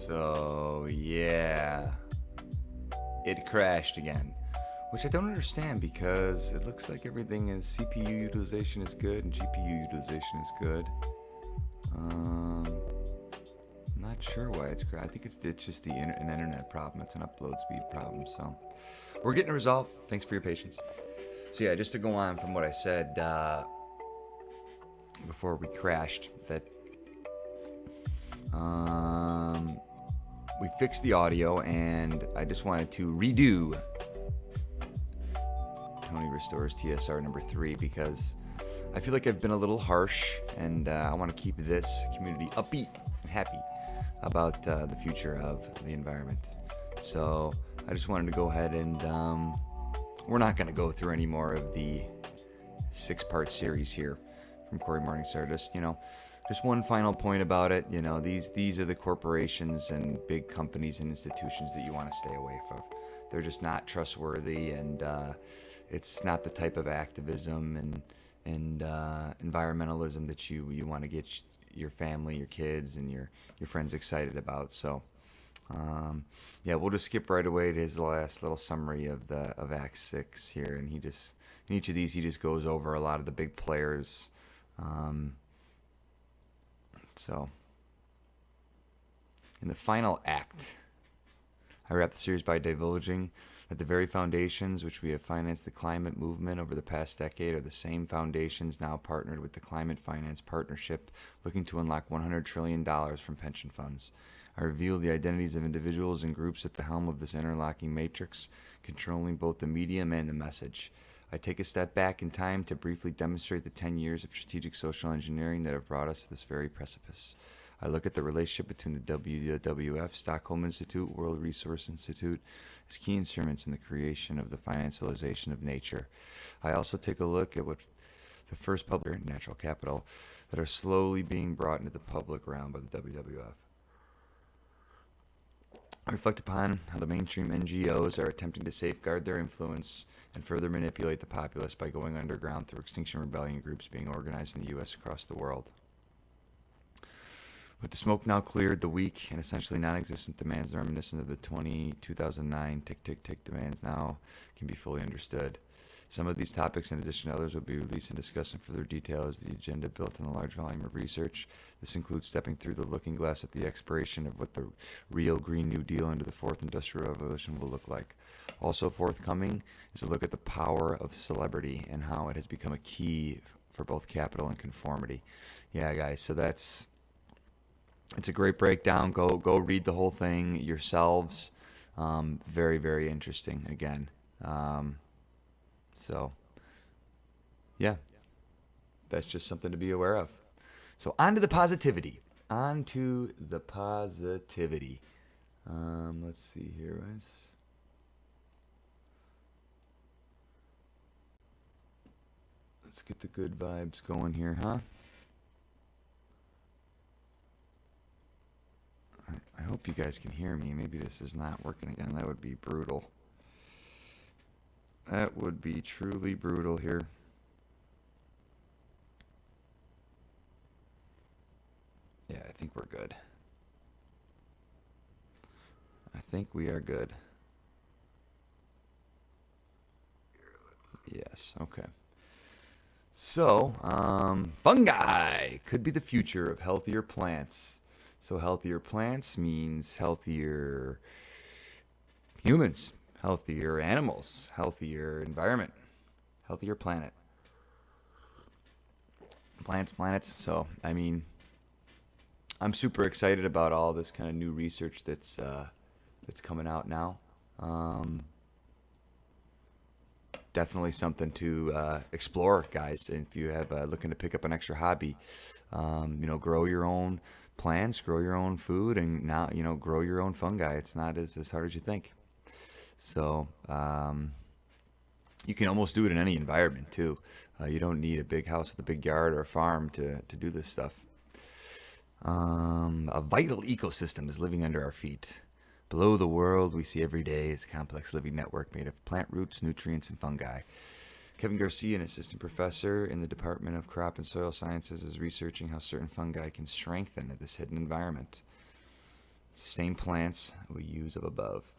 So, yeah, it crashed again, which I don't understand because it looks like everything is CPU utilization is good and GPU utilization is good. Not sure why it's crashed. I think it's just an internet problem. It's an upload speed problem. So we're getting a result. Thanks for your patience. So yeah, just to go on from what I said before we crashed, that we fixed the audio, and I just wanted to redo Tony Restores TSR number 3 because I feel like I've been a little harsh, and I want to keep this community upbeat and happy about the future of the environment. So I just wanted to go ahead and we're not going to go through any more of the 6-part series here from Corey Morningstar. Just one final point about it. These are the corporations and big companies and institutions that you want to stay away from. They're just not trustworthy, and it's not the type of activism and environmentalism that you want to get your family, your kids, and your friends excited about. So yeah, we'll just skip right away to his last little summary of Act 6 here, and in each of these he just goes over a lot of the big players. So in the final act, I wrap the series by divulging that the very foundations which we have financed the climate movement over the past decade are the same foundations now partnered with the Climate Finance Partnership, looking to unlock $100 trillion from pension funds. I reveal the identities of individuals and groups at the helm of this interlocking matrix, controlling both the medium and the message. I take a step back in time to briefly demonstrate the 10 years of strategic social engineering that have brought us to this very precipice. I look at the relationship between the WWF, Stockholm Institute, World Resource Institute as key instruments in the creation of the financialization of nature. I also take a look at what the first public natural capital that are slowly being brought into the public realm by the WWF. I reflect upon how the mainstream NGOs are attempting to safeguard their influence and further manipulate the populace by going underground through Extinction Rebellion groups being organized in the U.S. across the world. With the smoke now cleared, the weak and essentially non-existent demands reminiscent of the 2009 tick-tick-tick demands now can be fully understood. Some of these topics, in addition to others, will be released and discussed in further detail as the agenda built on a large volume of research. This includes stepping through the looking glass at the expiration of what the real Green New Deal into the Fourth Industrial Revolution will look like. Also forthcoming is a look at the power of celebrity and how it has become a key for both capital and conformity. Yeah, guys, so it's a great breakdown. Go read the whole thing yourselves. Very, very interesting, again. So, yeah, that's just something to be aware of. So, on to the positivity. Let's see here, guys. Let's get the good vibes going here, huh? I hope you guys can hear me. Maybe this is not working again. That would be brutal. That would be truly brutal here. Yeah, I think we're good. I think we are good. Yes, okay. So, fungi could be the future of healthier plants. So healthier plants means healthier humans, healthier animals, healthier environment, healthier planet. Planets. So, I mean, I'm super excited about all this kind of new research that's coming out now. Definitely something to explore, guys. If you have looking to pick up an extra hobby, grow your own plants, grow your own food, and now grow your own fungi. It's not as hard as you think. So you can almost do it in any environment too. You don't need a big house with a big yard or a farm to do this stuff. A vital ecosystem is living under our feet. Below the world we see every day is a complex living network made of plant roots, nutrients, and fungi. Kevin Garcia, an assistant professor in the Department of Crop and Soil Sciences, is researching how certain fungi can strengthen this hidden environment. Sustain plants we use up above.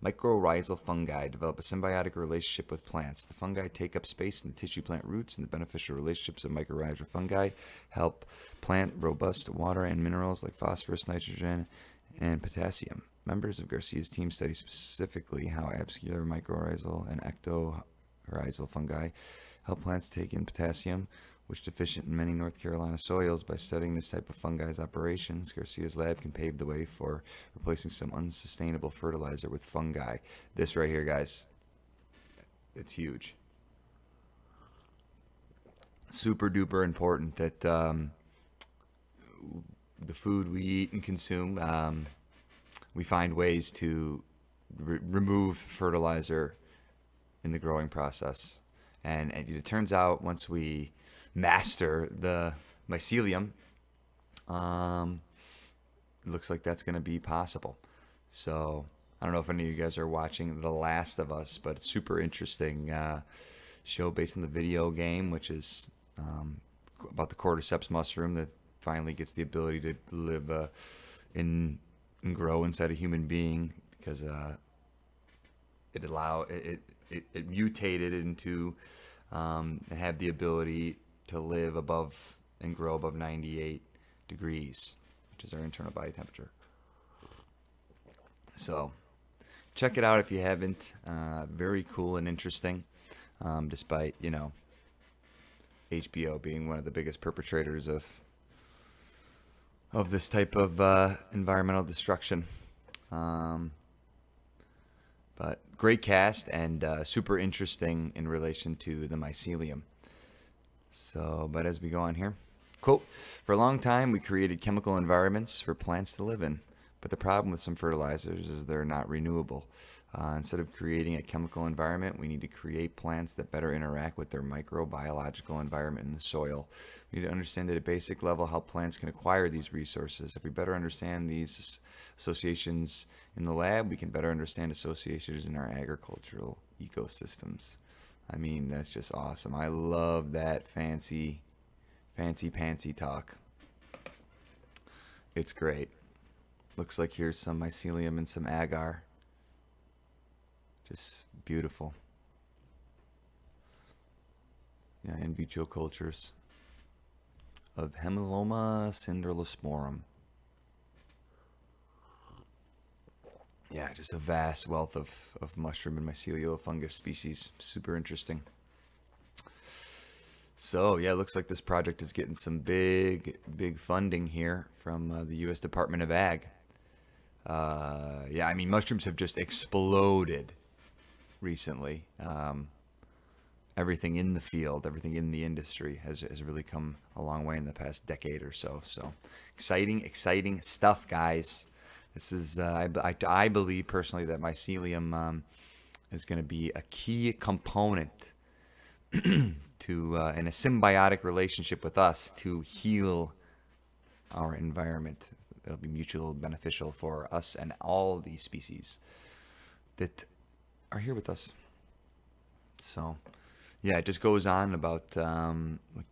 Mycorrhizal fungi develop a symbiotic relationship with plants. The fungi take up space in the tissue plant roots, and the beneficial relationships of mycorrhizal fungi help plant robust water and minerals like phosphorus, nitrogen, and potassium. Members of Garcia's team study specifically how obscure mycorrhizal and ectocorrhizal fungi help plants take in potassium, which is deficient in many North Carolina soils. By studying this type of fungi's operations, Garcia's lab can pave the way for replacing some unsustainable fertilizer with fungi. This right here, guys, it's huge. Super duper important that the food we eat and consume, we find ways to remove fertilizer in the growing process. And it turns out once we master the mycelium, it looks like that's going to be possible. So I don't know if any of you guys are watching The Last of Us, but it's super interesting show based on the video game, which is about the cordyceps mushroom that finally gets the ability to live and grow inside a human being, because it mutated into have the ability to live above and grow above 98 degrees, which is our internal body temperature. So check it out if you haven't. Very cool and interesting, despite, HBO being one of the biggest perpetrators of this type of environmental destruction. But great cast and super interesting in relation to the mycelium. So, but as we go on here, quote, for a long time we created chemical environments for plants to live in, but the problem with some fertilizers is they're not renewable. Instead of creating a chemical environment, we need to create plants that better interact with their microbiological environment in the soil. We need to understand at a basic level how plants can acquire these resources. If we better understand these associations in the lab, we can better understand associations in our agricultural ecosystems. I mean, that's just awesome. I love that fancy pantsy talk. It's great. Looks like here's some mycelium and some agar. Just beautiful. Yeah, in vitro cultures of Hemiloma cinderlosporum. Yeah, just a vast wealth of mushroom and mycelial fungus species. Super interesting. So, yeah, it looks like this project is getting some big funding here from the U.S. Department of Ag. Yeah, I mean, mushrooms have just exploded recently. Everything in the field, everything in the industry has really come a long way in the past decade or so. So, exciting stuff, guys. This is, I believe personally that mycelium is going to be a key component to in a symbiotic relationship with us to heal our environment. It'll be mutually beneficial for us and all the species that are here with us. So, yeah, it just goes on about what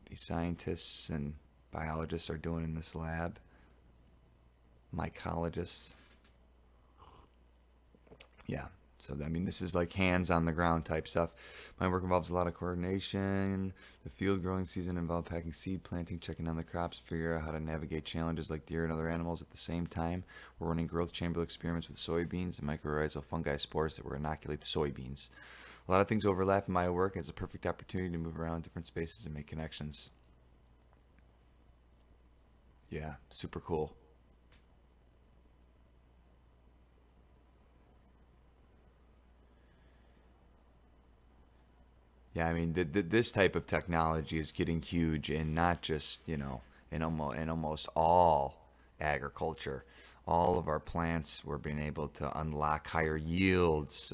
these scientists and biologists are doing in this lab. Mycologists. Yeah. So, I mean, this is like hands on the ground type stuff. My work involves a lot of coordination. The field growing season involved packing seed, planting, checking on the crops, figure out how to navigate challenges like deer and other animals at the same time. We're running growth chamber experiments with soybeans and mycorrhizal fungi spores that will inoculate the soybeans. A lot of things overlap in my work, and it's a perfect opportunity to move around different spaces and make connections. Yeah, super cool. Yeah, I mean, this type of technology is getting huge, and not just, in almost all agriculture. All of our plants, we're being able to unlock higher yields,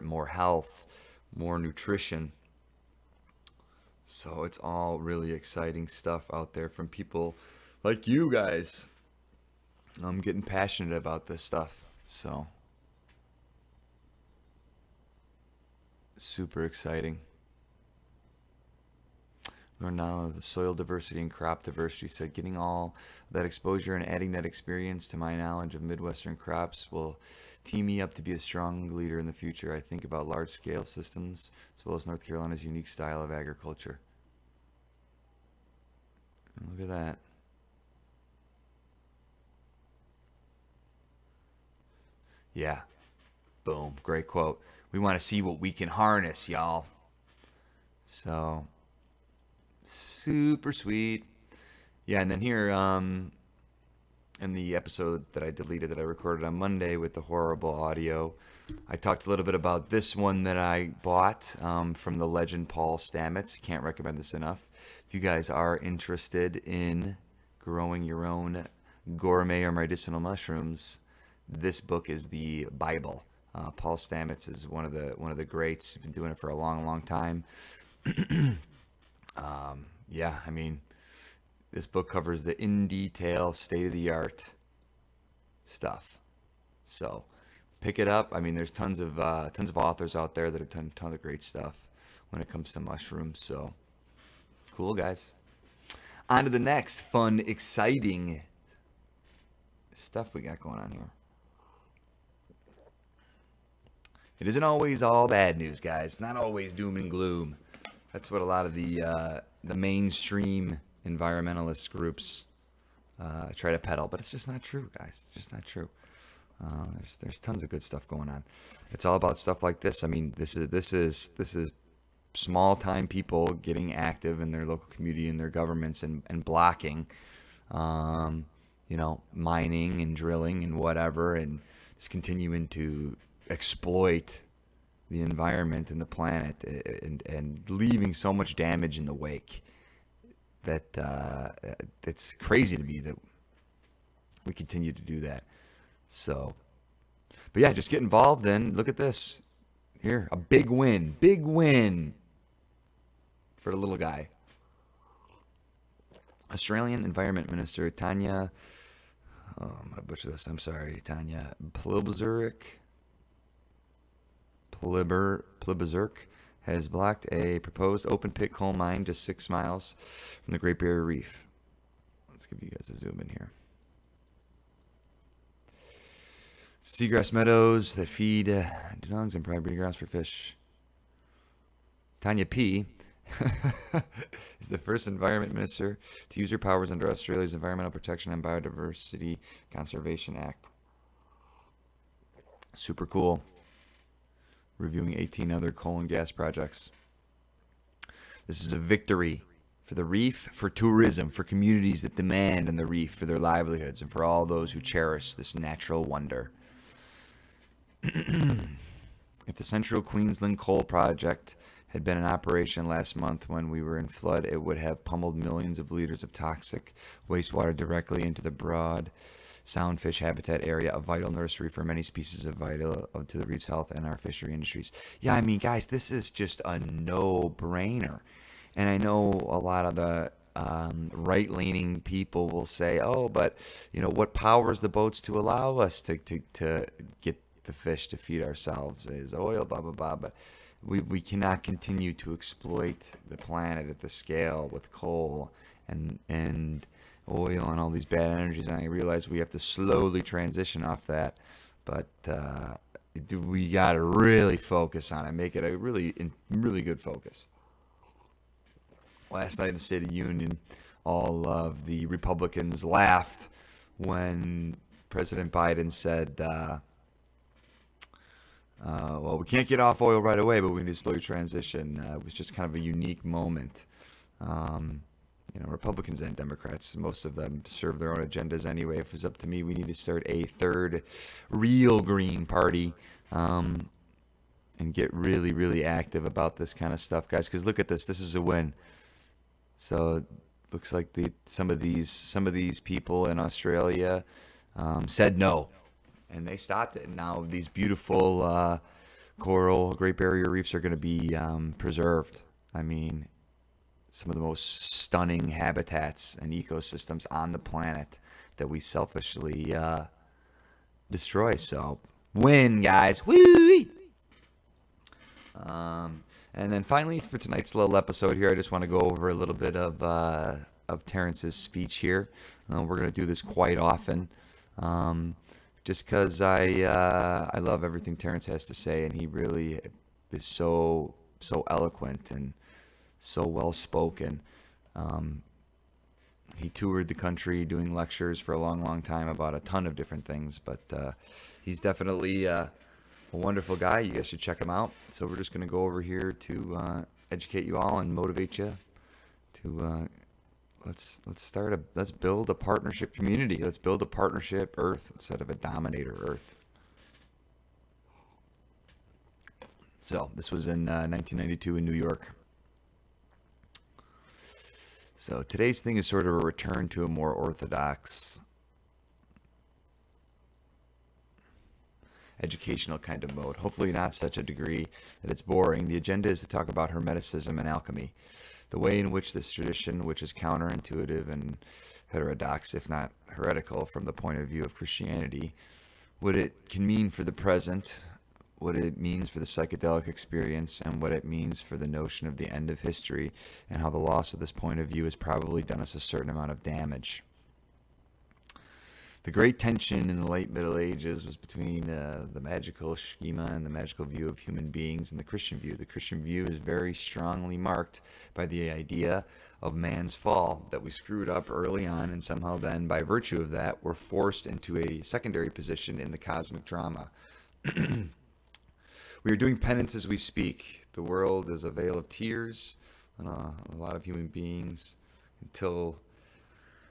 more health, more nutrition. So it's all really exciting stuff out there from people like you guys. I'm getting passionate about this stuff. So super exciting. or now the soil diversity and crop diversity. Said getting all that exposure and adding that experience to my knowledge of Midwestern crops will tee me up to be a strong leader in the future. I think about large-scale systems as well as North Carolina's unique style of agriculture. Look at that. Yeah. Boom. Great quote. We want to see what we can harness, y'all. So, super sweet. Yeah, and then here, in the episode that I deleted that I recorded on Monday with the horrible audio, I talked a little bit about this one that I bought from the legend Paul Stamets. Can't recommend this enough. If you guys are interested in growing your own gourmet or medicinal mushrooms, this book is the Bible. Paul Stamets is one of the greats. He's been doing it for a long, long time. Yeah, I mean, this book covers the in detail, state of the art stuff. So pick it up. I mean, there's tons of authors out there that have done a ton of great stuff when it comes to mushrooms. So cool, guys. On to the next fun, exciting stuff we got going on here. It isn't always all bad news, guys. It's not always doom and gloom. That's what a lot of the mainstream environmentalist groups try to peddle, but it's just not true, guys. It's just not true. There's tons of good stuff going on. It's all about stuff like this. I mean, this is small time people getting active in their local community and their governments and blocking, mining and drilling and whatever, and just continuing to exploit the environment and the planet and leaving so much damage in the wake that it's crazy to me that we continue to do that. So, but yeah, just get involved and look at this. Here, a big win for the little guy. Australian Environment Minister Tanya, I'm going to butcher this, I'm sorry, Tanya Pliberzuk has blocked a proposed open pit coal mine just 6 miles from the Great Barrier Reef. Let's give you guys a zoom in here. Seagrass meadows that feed dugongs and prime breeding grounds for fish. Tanya P. is the first environment minister to use her powers under Australia's Environmental Protection and Biodiversity Conservation Act. Super cool. Reviewing 18 other coal and gas projects. This is a victory for the reef, for tourism, for communities that demand on the reef for their livelihoods, and for all those who cherish this natural wonder. If the Central Queensland Coal Project had been in operation last month when we were in flood, it would have pummeled millions of liters of toxic wastewater directly into the broad soundfish habitat area, a vital nursery for many species of vital to the reef's health and our fishery industries. Yeah, I mean, guys, this is just a no-brainer. And I know a lot of the right-leaning people will say, oh, but, what powers the boats to allow us to get the fish to feed ourselves is oil, blah, blah, blah. But we cannot continue to exploit the planet at the scale with coal and oil and all these bad energies. And I realize we have to slowly transition off that. But we got to really focus on it, make it a really good focus. Last night in the State of the Union, all of the Republicans laughed when President Biden said, well, we can't get off oil right away, but we need to slowly transition. It was just kind of a unique moment. Republicans and Democrats, most of them serve their own agendas anyway. If it was up to me, we need to start a third real green party and get really, really active about this kind of stuff, guys. Because look at this. This is a win. So looks like some of these people in Australia said no, and they stopped it. And now these beautiful coral Great Barrier Reefs are going to be preserved. I mean, some of the most stunning habitats and ecosystems on the planet that we selfishly destroy. So win, guys. Woo! And then finally, for tonight's little episode here, I just want to go over a little bit of Terrence's speech here. We're going to do this quite often, just because I love everything Terrence has to say, and he really is so eloquent and so well spoken. He toured the country doing lectures for a long time about a ton of different things, but he's definitely a wonderful guy. You guys should check him out. So we're just going to go over here to educate you all and motivate you to let's build a partnership community. Let's build a partnership Earth instead of a dominator Earth. So this was in 1992 in New York. So today's thing is sort of a return to a more orthodox educational kind of mode. Hopefully not such a degree that it's boring. The agenda is to talk about Hermeticism and alchemy, the way in which this tradition, which is counterintuitive and heterodox, if not heretical from the point of view of Christianity, what it can mean for the present, what it means for the psychedelic experience, and what it means for the notion of the end of history, and how the loss of this point of view has probably done us a certain amount of damage. The great tension in the late Middle Ages was between the magical schema and the magical view of human beings and the Christian view. The Christian view is very strongly marked by the idea of man's fall, that we screwed up early on, and somehow then, by virtue of that, we're forced into a secondary position in the cosmic drama. We are doing penance as we speak. The world is a vale of tears, and a lot of human beings, until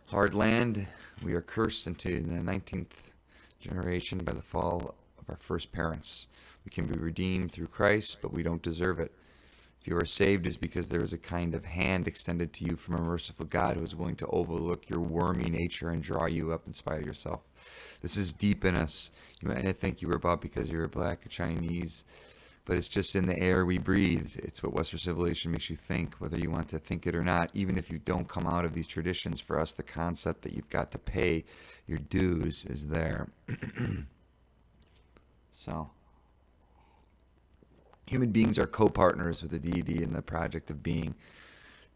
hard land. We are cursed into the 19th generation by the fall of our first parents. We can be redeemed through Christ, but we don't deserve it. If you are saved, it's because there is a kind of hand extended to you from a merciful God who is willing to overlook your wormy nature and draw you up in spite of yourself. This is deep in us. You might not think you were bought because you were black or Chinese, but it's just in the air we breathe. It's what Western civilization makes you think, whether you want to think it or not. Even if you don't come out of these traditions, for us, the concept that you've got to pay your dues is there. So, human beings are co-partners with the deity in the project of being.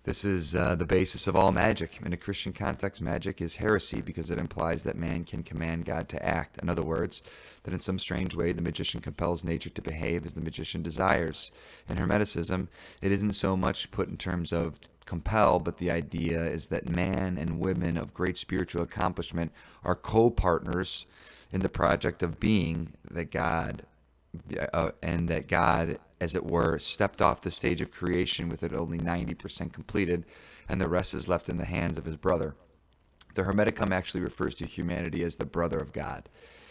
This is the basis of all magic. In a Christian context, magic is heresy because it implies that man can command God to act. In other words, that in some strange way the magician compels nature to behave as the magician desires. In Hermeticism, it isn't so much put in terms of compel, but the idea is that man and women of great spiritual accomplishment are co-partners in the project of being, that God and that God, as it were, stepped off the stage of creation with it only 90% completed, and the rest is left in the hands of his brother. The Hermeticum actually refers to humanity as the brother of God.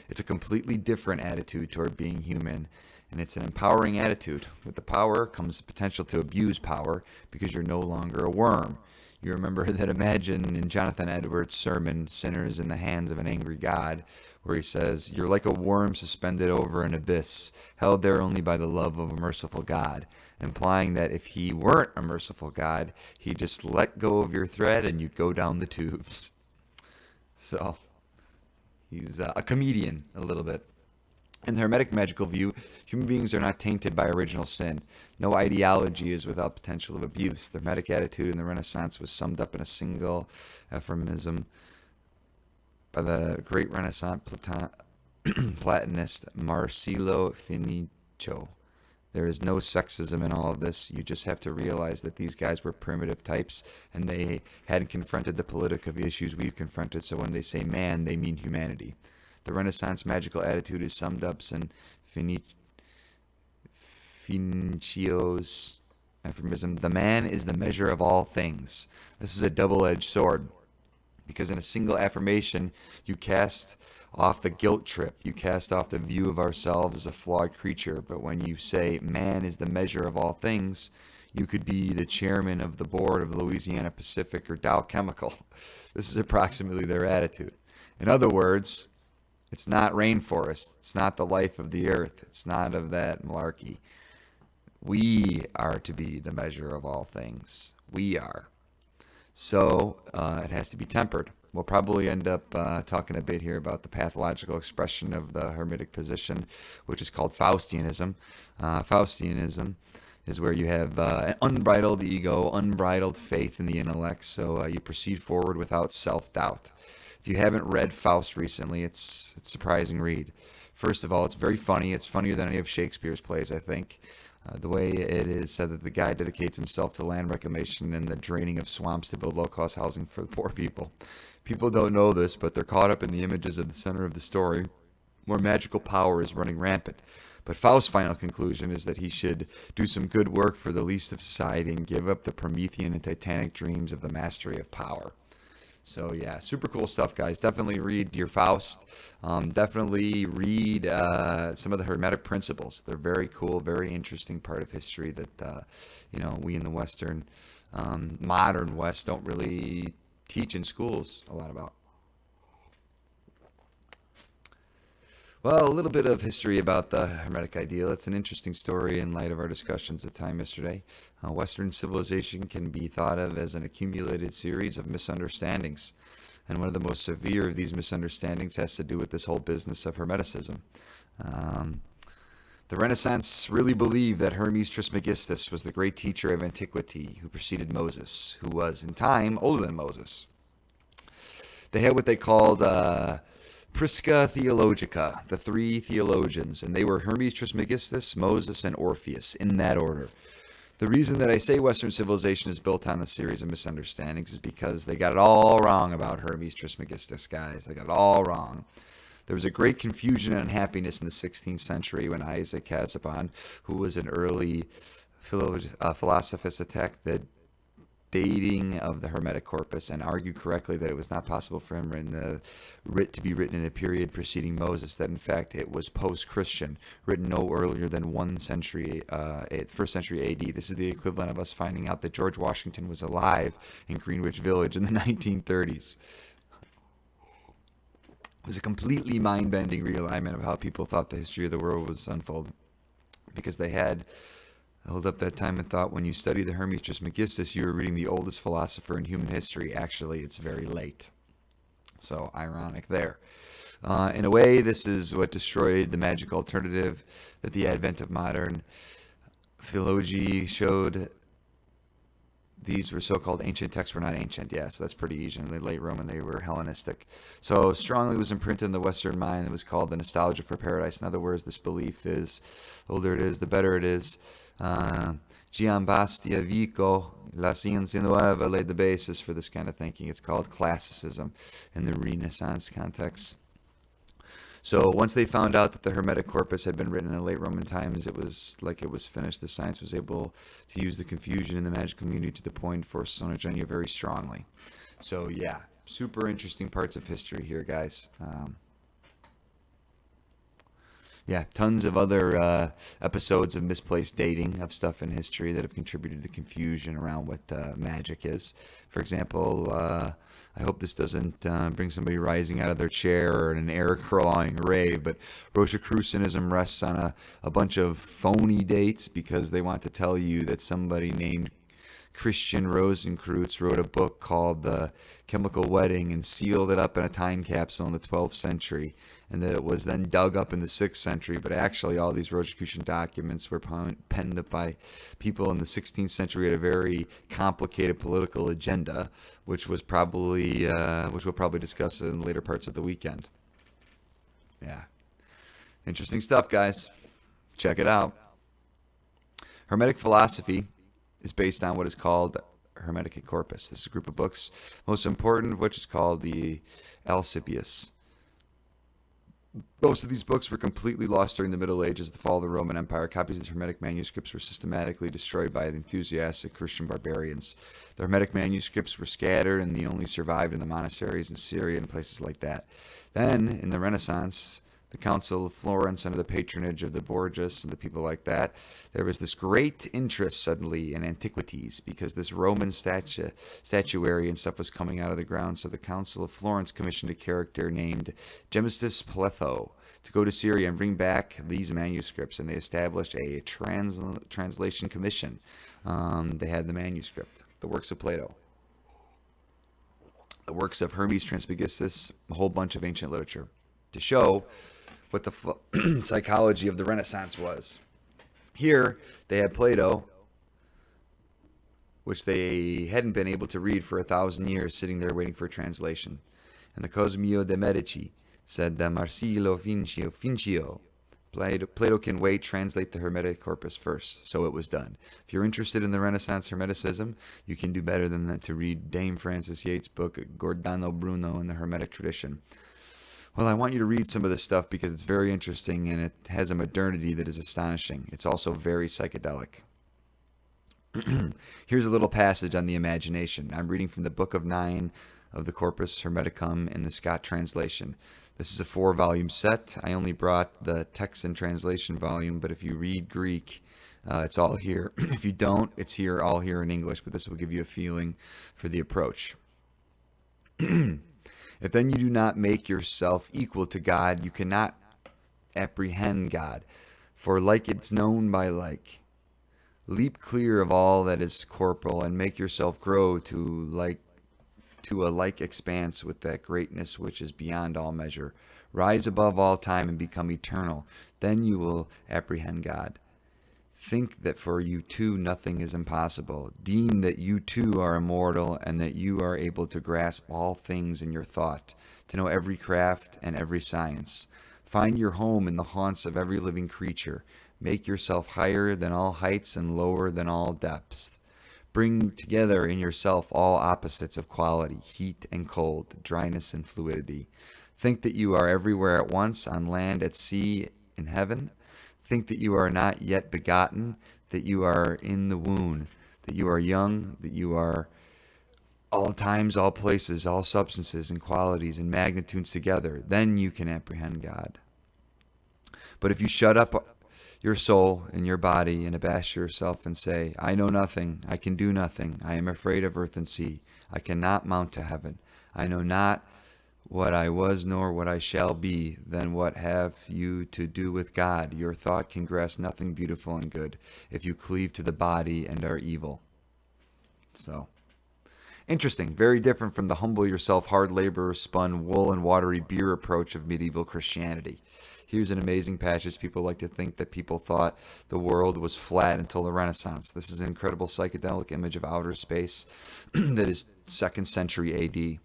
It's a completely different attitude toward being human, and it's an empowering attitude. With the power comes the potential to abuse power because you're no longer a worm. You remember that imagine in Jonathan Edwards' sermon, Sinners in the Hands of an Angry God, where he says, you're like a worm suspended over an abyss, held there only by the love of a merciful God, implying that if he weren't a merciful God, he'd just let go of your thread and you'd go down the tubes. So, he's a comedian a little bit. In the Hermetic magical view, human beings are not tainted by original sin. No ideology is without potential of abuse. The Hermetic attitude in the Renaissance was summed up in a single aphorism by the great Renaissance Platonist Marsilio Finicio. There is no sexism in all of this. You just have to realize that these guys were primitive types, and they hadn't confronted the political issues we've confronted, so when they say man, they mean humanity. The Renaissance magical attitude is summed up in Finicio's aphorism, the man is the measure of all things. This is a double-edged sword, because in a single affirmation, you cast off the guilt trip. You cast off the view of ourselves as a flawed creature. But when you say man is the measure of all things, you could be the chairman of the board of Louisiana Pacific or Dow Chemical. This is approximately their attitude. In other words, it's not rainforest. It's not the life of the earth. It's not of that malarkey. We are to be the measure of all things. We are. So it has to be tempered. We'll probably end up talking a bit here about the pathological expression of the Hermetic position, which is called Faustianism. Faustianism is where you have an unbridled ego, unbridled faith in the intellect, so you proceed forward without self-doubt. If you haven't read Faust recently, it's a surprising read. First of all, it's very funny. It's funnier than any of Shakespeare's plays, I think. The way it is said that the guy dedicates himself to land reclamation and the draining of swamps to build low-cost housing for the poor people. People don't know this, but they're caught up in the images at the center of the story, where magical power is running rampant. But Faust's final conclusion is that he should do some good work for the least of society and give up the Promethean and Titanic dreams of the mastery of power. So yeah, super cool stuff, guys. Definitely read your Faust. Definitely read some of the Hermetic principles. They're very cool, very interesting part of history that we in the Western, modern West don't really teach in schools a lot about. Well, a little bit of history about the Hermetic ideal. It's an interesting story in light of our discussions at time yesterday. Western civilization can be thought of as an accumulated series of misunderstandings. And one of the most severe of these misunderstandings has to do with this whole business of Hermeticism. The Renaissance really believed that Hermes Trismegistus was the great teacher of antiquity who preceded Moses, who was, in time, older than Moses. They had what they called Prisca Theologica, the three theologians, and they were Hermes Trismegistus, Moses, and Orpheus, in that order. The reason that I say Western civilization is built on a series of misunderstandings is because they got it all wrong about Hermes Trismegistus, guys. They got it all wrong. There was a great confusion and unhappiness in the 16th century when Isaac Casaubon, who was an early philosophist, attacked the dating of the Hermetic corpus and argued correctly that it was not possible for him to be written in a period preceding Moses, that in fact it was post-Christian, written no earlier than 1st century AD. This is the equivalent of us finding out that George Washington was alive in Greenwich Village in the 1930s. It was a completely mind-bending realignment of how people thought the history of the world was unfolding, because they had held up that time and thought when you study the Hermes Trismegistus, you were reading the oldest philosopher in human history. Actually, it's very late. So, ironic there. In a way, this is what destroyed the magic alternative that the advent of modern philology showed. These were so-called ancient texts were not ancient. Yeah, so that's pretty easy. In the late Roman, they were Hellenistic. So strongly was imprinted in the Western mind. It was called the nostalgia for paradise. In other words, this belief is, the older it is, the better it is. Giambattista Vico, La Scienza Nuova laid the basis for this kind of thinking. It's called classicism in the Renaissance context. So once they found out that the Hermetic corpus had been written in late Roman times, it was like it was finished. The science was able to use the confusion in the magic community to the point for Sonogennia very strongly. So yeah, super interesting parts of history here, guys. Yeah, tons of other episodes of misplaced dating of stuff in history that have contributed to confusion around what magic is. For example, I hope this doesn't bring somebody rising out of their chair or in an air-crawling rave, but Rosicrucianism rests on a bunch of phony dates because they want to tell you that somebody named Christian Rosenkreutz wrote a book called The Chemical Wedding and sealed it up in a time capsule in the 12th century, and that it was then dug up in the 6th century. But actually, all these Rosicrucian documents were penned up by people in the 16th century who had a very complicated political agenda, which we'll probably discuss in later parts of the weekend. Yeah. Interesting stuff, guys. Check it out. Hermetic philosophy is based on what is called Hermetic corpus. This is a group of books, most important of which is called the Alcibiades. Most of these books were completely lost during the Middle Ages, the fall of the Roman Empire. Copies of the Hermetic manuscripts were systematically destroyed by the enthusiastic Christian barbarians. The Hermetic manuscripts were scattered, and they only survived in the monasteries in Syria and places like that. Then, in the Renaissance, the Council of Florence, under the patronage of the Borgias and the people like that, there was this great interest suddenly in antiquities because this Roman statuary and stuff was coming out of the ground. So the Council of Florence commissioned a character named Gemistus Pletho to go to Syria and bring back these manuscripts, and they established a translation commission. They had the manuscript, the works of Plato, the works of Hermes Trismegistus, a whole bunch of ancient literature, to show what the psychology of the Renaissance was. Here, they had Plato, which they hadn't been able to read for 1,000 years, sitting there waiting for a translation. And the Cosmio de Medici said that Marsilio Fincio. Plato can wait, translate the Hermetic corpus first. So it was done. If you're interested in the Renaissance Hermeticism, you can do better than that to read Dame Frances Yates' book, Giordano Bruno and the Hermetic Tradition. Well, I want you to read some of this stuff because it's very interesting and it has a modernity that is astonishing. It's also very psychedelic. Here's a little passage on the imagination. I'm reading from the Book of 9 of the Corpus Hermeticum in the Scott translation. This is a 4-volume set. I only brought the text and translation volume, but if you read Greek, it's all here. If you don't, it's here, all here in English, but this will give you a feeling for the approach. If then you do not make yourself equal to God, you cannot apprehend God, for like it's known by like. Leap clear of all that is corporal and make yourself grow to a like expanse with that greatness which is beyond all measure. Rise above all time and become eternal. Then you will apprehend God. Think that for you too nothing is impossible. Deem that you too are immortal and that you are able to grasp all things in your thought, to know every craft and every science. Find your home in the haunts of every living creature. Make yourself higher than all heights and lower than all depths. Bring together in yourself all opposites of quality, heat and cold, dryness and fluidity. Think that you are everywhere at once, on land, at sea, in heaven. Think that you are not yet begotten, that you are in the womb, that you are young, that you are all times, all places, all substances and qualities and magnitudes together. Then you can apprehend God. But if you shut up your soul in your body and abash yourself and say, I know nothing, I can do nothing, I am afraid of earth and sea, I cannot mount to heaven, I know not what I was nor what I shall be, then what have you to do with God? Your thought can grasp nothing beautiful and good if you cleave to the body and are evil. So, interesting, very different from the humble yourself, hard labor, spun wool and watery beer approach of medieval Christianity. Here's an amazing passage. People like to think that people thought the world was flat until the Renaissance. This is an incredible psychedelic image of outer space that is 2nd century AD.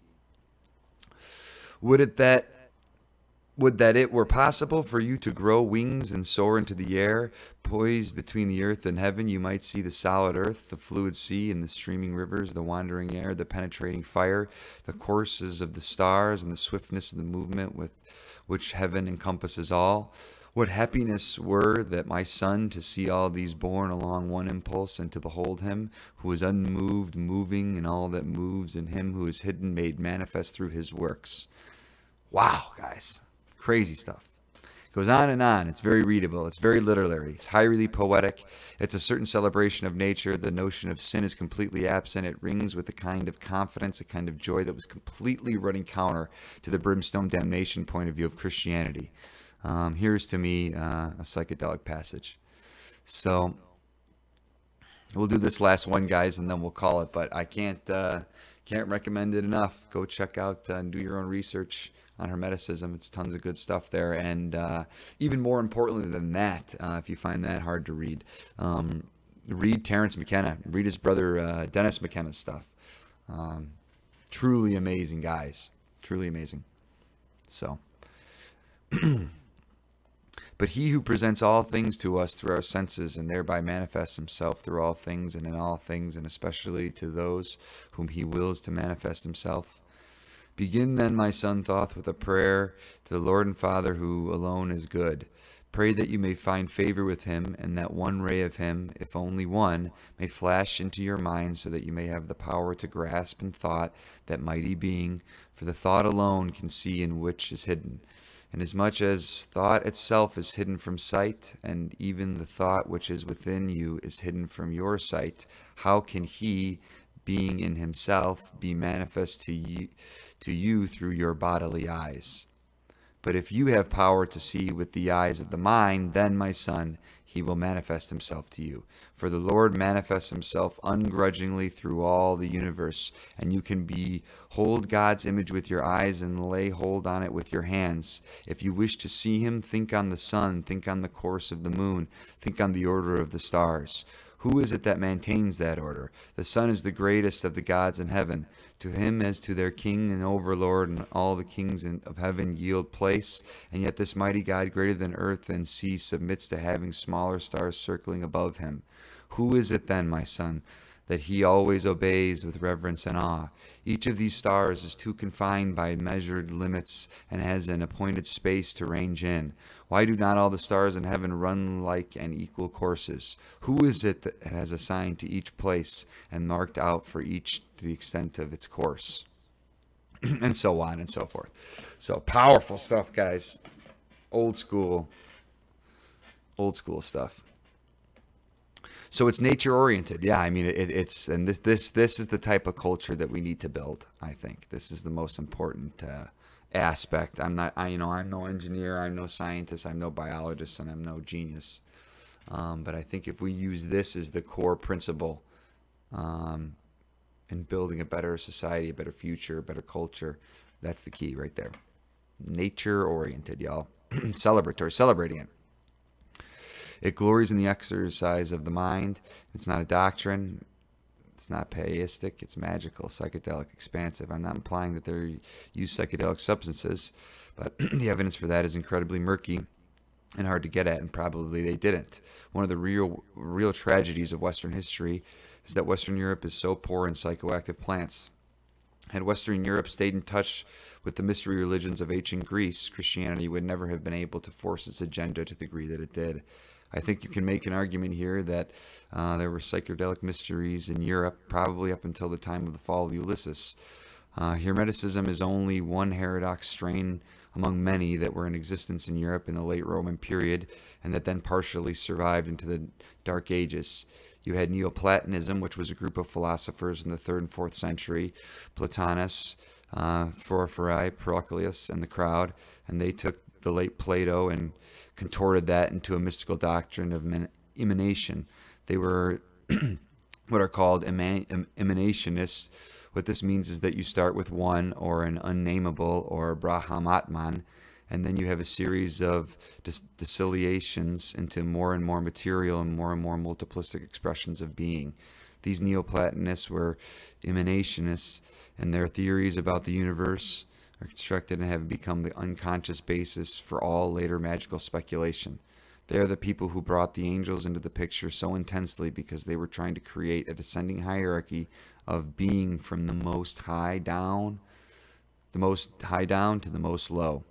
Would that it were possible for you to grow wings and soar into the air, poised between the earth and heaven, you might see the solid earth, the fluid sea, and the streaming rivers, the wandering air, the penetrating fire, the courses of the stars, and the swiftness of the movement with which heaven encompasses all. What happiness were that my son to see all these born along one impulse, and to behold him who is unmoved, moving, and all that moves, and him who is hidden, made manifest through his works. Wow, guys. Crazy stuff. It goes on and on. It's very readable. It's very literary. It's highly poetic. It's a certain celebration of nature. The notion of sin is completely absent. It rings with a kind of confidence, a kind of joy that was completely running counter to the brimstone damnation point of view of Christianity. Here's to me a psychedelic passage. So we'll do this last one, guys, and then we'll call it. But I can't recommend it enough. Go check out and do your own research on Hermeticism. It's tons of good stuff there. And even more importantly than that, if you find that hard to read, read Terence McKenna. Read his brother Dennis McKenna's stuff. Truly amazing, guys. Truly amazing. So, but he who presents all things to us through our senses and thereby manifests himself through all things and in all things, and especially to those whom he wills to manifest himself. Begin then, my son Thoth, with a prayer to the Lord and Father who alone is good. Pray that you may find favor with him, and that one ray of him, if only one, may flash into your mind, so that you may have the power to grasp in thought that mighty being, for the thought alone can see in which is hidden. Inasmuch as thought itself is hidden from sight, and even the thought which is within you is hidden from your sight, how can he, being in himself, be manifest to you through your bodily eyes? But if you have power to see with the eyes of the mind, then, my son, he will manifest himself to you. For the Lord manifests himself ungrudgingly through all the universe, and you can behold God's image with your eyes and lay hold on it with your hands. If you wish to see him, think on the sun, think on the course of the moon, think on the order of the stars. Who is it that maintains that order? The sun is the greatest of the gods in heaven. To him as to their king and overlord, and all the kings of heaven yield place. And yet this mighty God, greater than earth and sea, submits to having smaller stars circling above him. Who is it then, my son, that he always obeys with reverence and awe? Each of these stars is too confined by measured limits and has an appointed space to range in. Why do not all the stars in heaven run like and equal courses? Who is it that has assigned to each place and marked out for each to the extent of its course? And so on and so forth. So powerful stuff, guys. Old school stuff. So it's nature oriented. Yeah, I mean it's and this is the type of culture that we need to build. I think this is the most important aspect. I'm no engineer, I'm no scientist, I'm no biologist, and I'm no genius. But I think if we use this as the core principle in building a better society, a better future, a better culture, that's the key right there. Nature oriented, y'all. Celebrating it. It glories in the exercise of the mind. It's not a doctrine. It's not pietistic. It's magical, psychedelic, expansive. I'm not implying that they use psychedelic substances, but the evidence for that is incredibly murky and hard to get at, and probably they didn't. One of the real tragedies of Western history is that Western Europe is so poor in psychoactive plants. Had Western Europe stayed in touch with the mystery religions of ancient Greece, Christianity would never have been able to force its agenda to the degree that it did. I think you can make an argument here that there were psychedelic mysteries in Europe probably up until the time of the fall of Ulysses. Hermeticism is only one heterodox strain among many that were in existence in Europe in the late Roman period and that then partially survived into the Dark Ages. You had Neoplatonism, which was a group of philosophers in the 3rd and 4th century, Plotinus, Porphyry, Proclus, and the crowd, and they took the late Plato and contorted that into a mystical doctrine of emanation. They were what are called emanationists. What this means is that you start with one or an unnameable or Brahmatman, and then you have a series of dissociations into more and more material and more multiplistic expressions of being. These Neoplatonists were emanationists, and their theories about the universe are constructed and have become the unconscious basis for all later magical speculation. They are the people who brought the angels into the picture so intensely because they were trying to create a descending hierarchy of being from the most high down to the most low.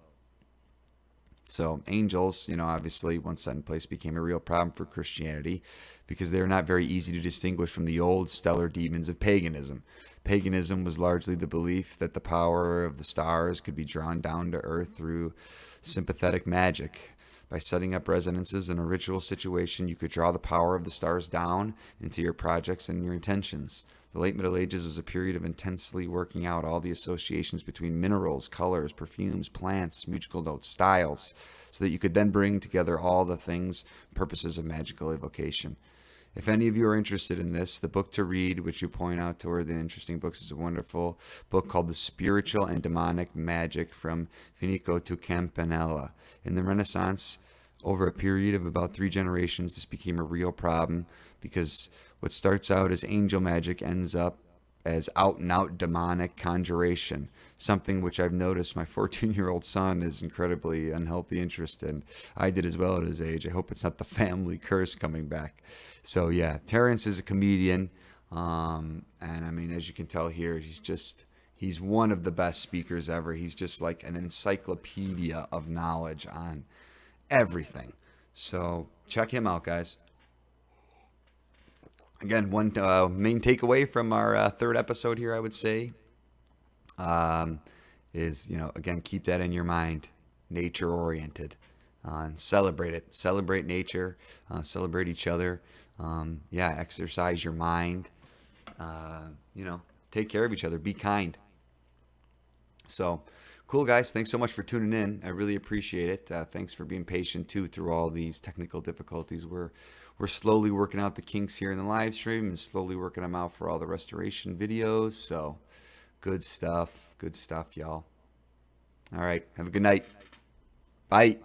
So angels, obviously once set in place became a real problem for Christianity because they're not very easy to distinguish from the old stellar demons of paganism. Paganism was largely the belief that the power of the stars could be drawn down to earth through sympathetic magic. By setting up residences in a ritual situation, you could draw the power of the stars down into your projects and your intentions. The late Middle Ages was a period of intensely working out all the associations between minerals, colors, perfumes, plants, musical notes, styles, so that you could then bring together all the things, purposes of magical evocation. If any of you are interested in this, the book to read, which you point out toward the interesting books, is a wonderful book called The Spiritual and Demonic Magic from Finico to Campanella. In the Renaissance, over a period of about 3 generations, this became a real problem because what starts out as angel magic ends up as out-and-out demonic conjuration, something which I've noticed my 14-year-old son is incredibly unhealthy interest in. I did as well at his age. I hope it's not the family curse coming back. So yeah, Terrence is a comedian, and I mean, as you can tell here, he's one of the best speakers ever. He's just like an encyclopedia of knowledge on everything. So check him out, guys. Again, one main takeaway from our 3rd episode here, I would say, is, again, keep that in your mind, nature-oriented, and celebrate it. Celebrate nature, celebrate each other, exercise your mind, take care of each other, be kind. So, cool, guys. Thanks so much for tuning in. I really appreciate it. Thanks for being patient, too, through all these technical difficulties. We're slowly working out the kinks here in the live stream and slowly working them out for all the restoration videos. So good stuff, y'all. All right. Have a good night. Bye.